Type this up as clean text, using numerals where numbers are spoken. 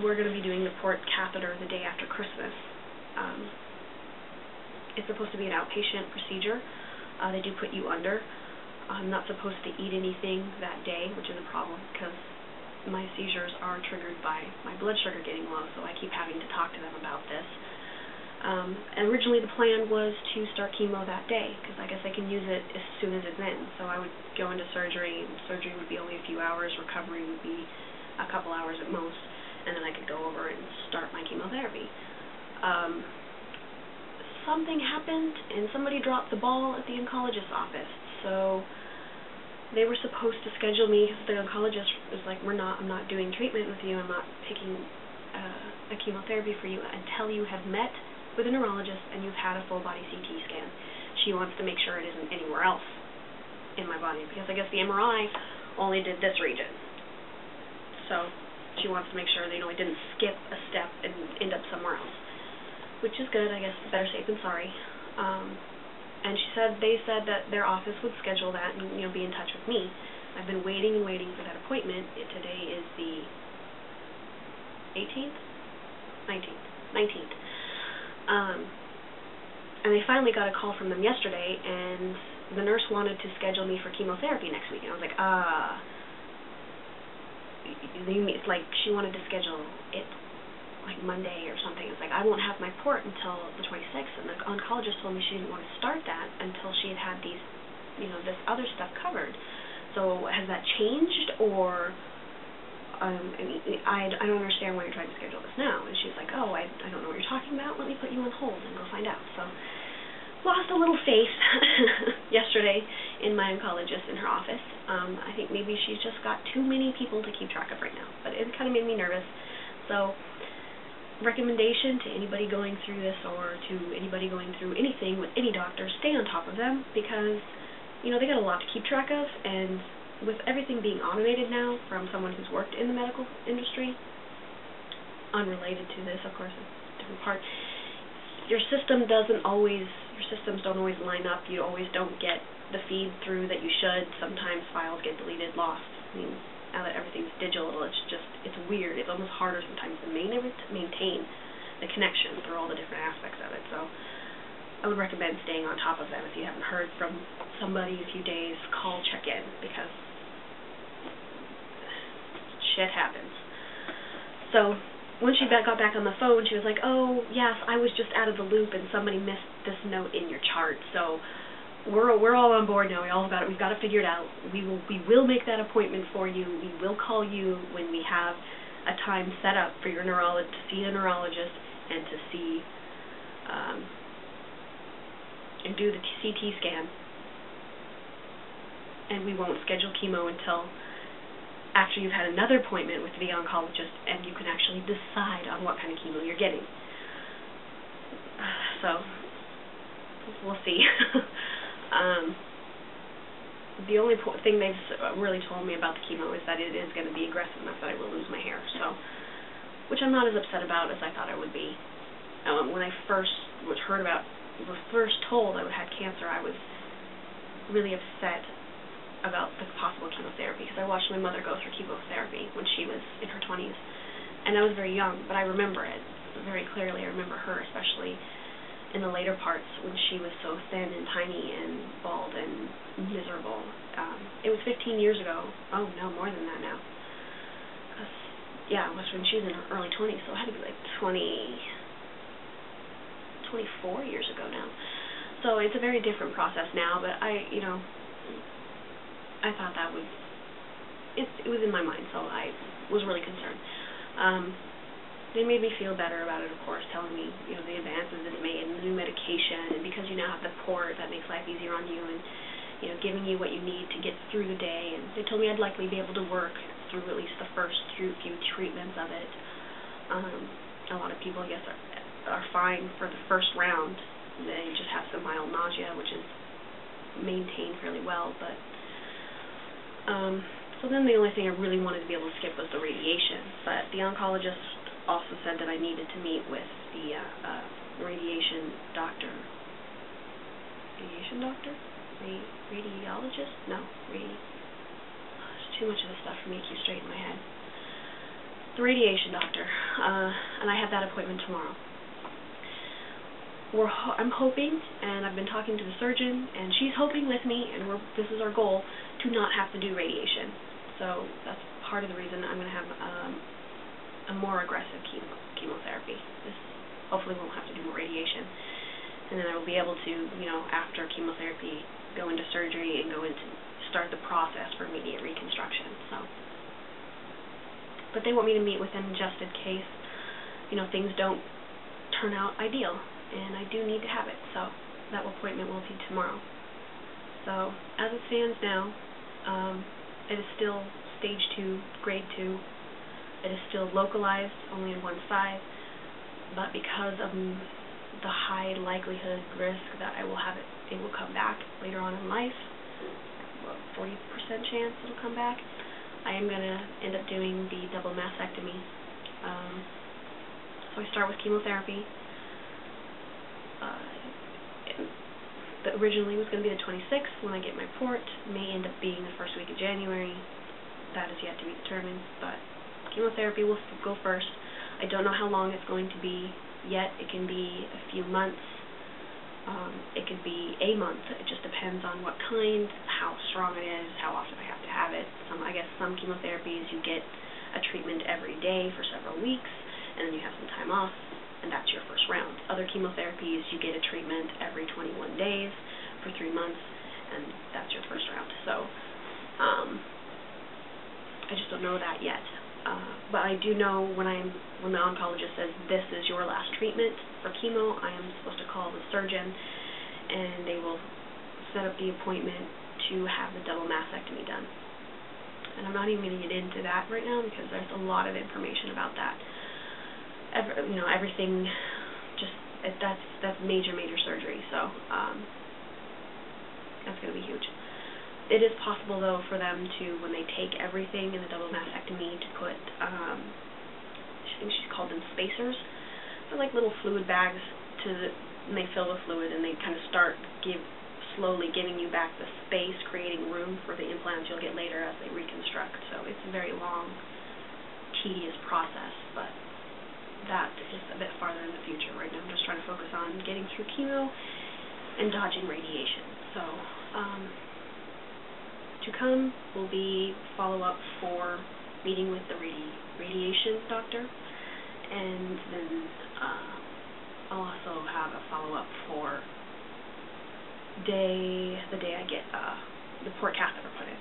we're going to be doing the port catheter the day after Christmas. It's supposed to be an outpatient procedure. They do put you under. I'm not supposed to eat anything that day, which is a problem because my seizures are triggered by my blood sugar getting low, so I keep having to talk to them about this. And originally the plan was to start chemo that day, because I guess I can use it as soon as it's in. So I would go into surgery, and surgery would be only a few hours, recovery would be a couple hours at most, and then I could go over and start my chemotherapy. Something happened, and somebody dropped the ball at the oncologist's office, so they were supposed to schedule me, because the oncologist was like, I'm not doing treatment with you, I'm not taking a chemotherapy for you until you have met with a neurologist and you've had a full body CT scan. She wants to make sure it isn't anywhere else in my body, because I guess the MRI only did this region. So she wants to make sure they it didn't skip a step and end up somewhere else, which is good, I guess. Better safe than sorry. And they said that their office would schedule that and be in touch with me. I've been waiting and waiting for that appointment. Today is the 18th? 19th. And they finally got a call from them yesterday, and the nurse wanted to schedule me for chemotherapy next week. And I was like, it's like she wanted to schedule it like Monday or something. It's like, I won't have my port until the 26th, and the oncologist told me she didn't want to start that until she had had these, this other stuff covered. So has that changed, or I don't understand why you're trying to schedule this now. And she's like, I don't know what you're talking about. Let me put you on hold and go find out. So lost a little faith yesterday in my oncologist in her office. I think maybe she's just got too many people to keep track of right now. But it kind of made me nervous. So recommendation to anybody going through this, or to anybody going through anything with any doctor, stay on top of them, because they got a lot to keep track of, and with everything being automated now from someone who's worked in the medical industry, unrelated to this, of course, it's a different part, your systems don't always line up. You always don't get the feed through that you should. Sometimes files get deleted, lost. Now that everything's digital, it's weird. It's almost harder sometimes to maintain the connection through all the different aspects of it. So I would recommend staying on top of them. If you haven't heard from somebody in a few days, call, check in, because shit happens. So when she got back on the phone, she was like, oh, yes, I was just out of the loop and somebody missed this note in your chart. So we're all on board now. We've got it figured out. We will make that appointment for you. We will call you when we have a time set up for your to see a neurologist and to see and do the CT scan. And we won't schedule chemo until after you've had another appointment with the oncologist and you can actually decide on what kind of chemo you're getting. So we'll see. The only thing they've really told me about the chemo is that it is going to be aggressive enough that I will lose my hair. So, which I'm not as upset about as I thought I would be. When I first was told I had cancer, I was really upset about the possible chemotherapy, because I watched my mother go through chemotherapy when she was in her 20s, and I was very young, but I remember it very clearly. I remember her, especially in the later parts when she was so thin and tiny and bald and miserable. It was 15 years ago. Oh, no, more than that now. It was when she was in her early 20s, so it had to be like 24 years ago now. So it's a very different process now, but I thought that it was in my mind, so I was really concerned. They made me feel better about it, of course, telling me, the advances it's made and the new medication, and because you now have the port, that makes life easier on you, and, giving you what you need to get through the day. And they told me I'd likely be able to work through at least the first few treatments of it. A lot of people, I guess, are fine for the first round. They just have some mild nausea, which is maintained fairly well, but so then the only thing I really wanted to be able to skip was the radiation. But the oncologist also said that I needed to meet with the radiation doctor. Radiation doctor? Radiologist? No. There's too much of this stuff for me to keep straight in my head. The radiation doctor, and I have that appointment tomorrow. I'm hoping, and I've been talking to the surgeon, and she's hoping with me, and this is our goal, to not have to do radiation. So that's part of the reason I'm going to have a more aggressive chemotherapy. This hopefully won't have to do more radiation, and then I will be able to, after chemotherapy, go into surgery and start the process for immediate reconstruction. But they want me to meet within just in case, things don't turn out ideal. And I do need to have it, so that appointment will be tomorrow. So, as it stands now, it is still stage 2, grade 2. It is still localized, only on one side, but because of the high likelihood risk that I will have it will come back later on in life, 40% chance it'll come back, I am going to end up doing the double mastectomy. So I start with chemotherapy. But originally was going to be the 26th when I get my port. May end up being the first week of January. That is yet to be determined, but chemotherapy will go first. I don't know how long it's going to be yet. It can be a few months. It could be a month. It just depends on what kind, how strong it is, how often I have to have it. I guess some chemotherapies you get a treatment every day for several weeks, and then you have some time off, and that's your first round. Other chemotherapies, you get a treatment every 21 days for 3 months, and that's your first round. So, I just don't know that yet. But I do know when the oncologist says this is your last treatment for chemo, I am supposed to call the surgeon, and they will set up the appointment to have the double mastectomy done. And I'm not even going to get into that right now because there's a lot of information about that. Everything, that's major surgery, so that's going to be huge. It is possible, though, for them to, when they take everything in the double mastectomy, to put, I think she called them spacers. They're like little fluid bags, and they fill with fluid, and they kind of start slowly giving you back the space, creating room for the implants you'll get later as they reconstruct. So it's a very long, tedious process, but that is a bit farther in the future. Right now I'm just trying to focus on getting through chemo and dodging radiation. So, to come will be follow-up for meeting with the radiation doctor, and then I'll also have a follow-up for the day I get the port catheter put in.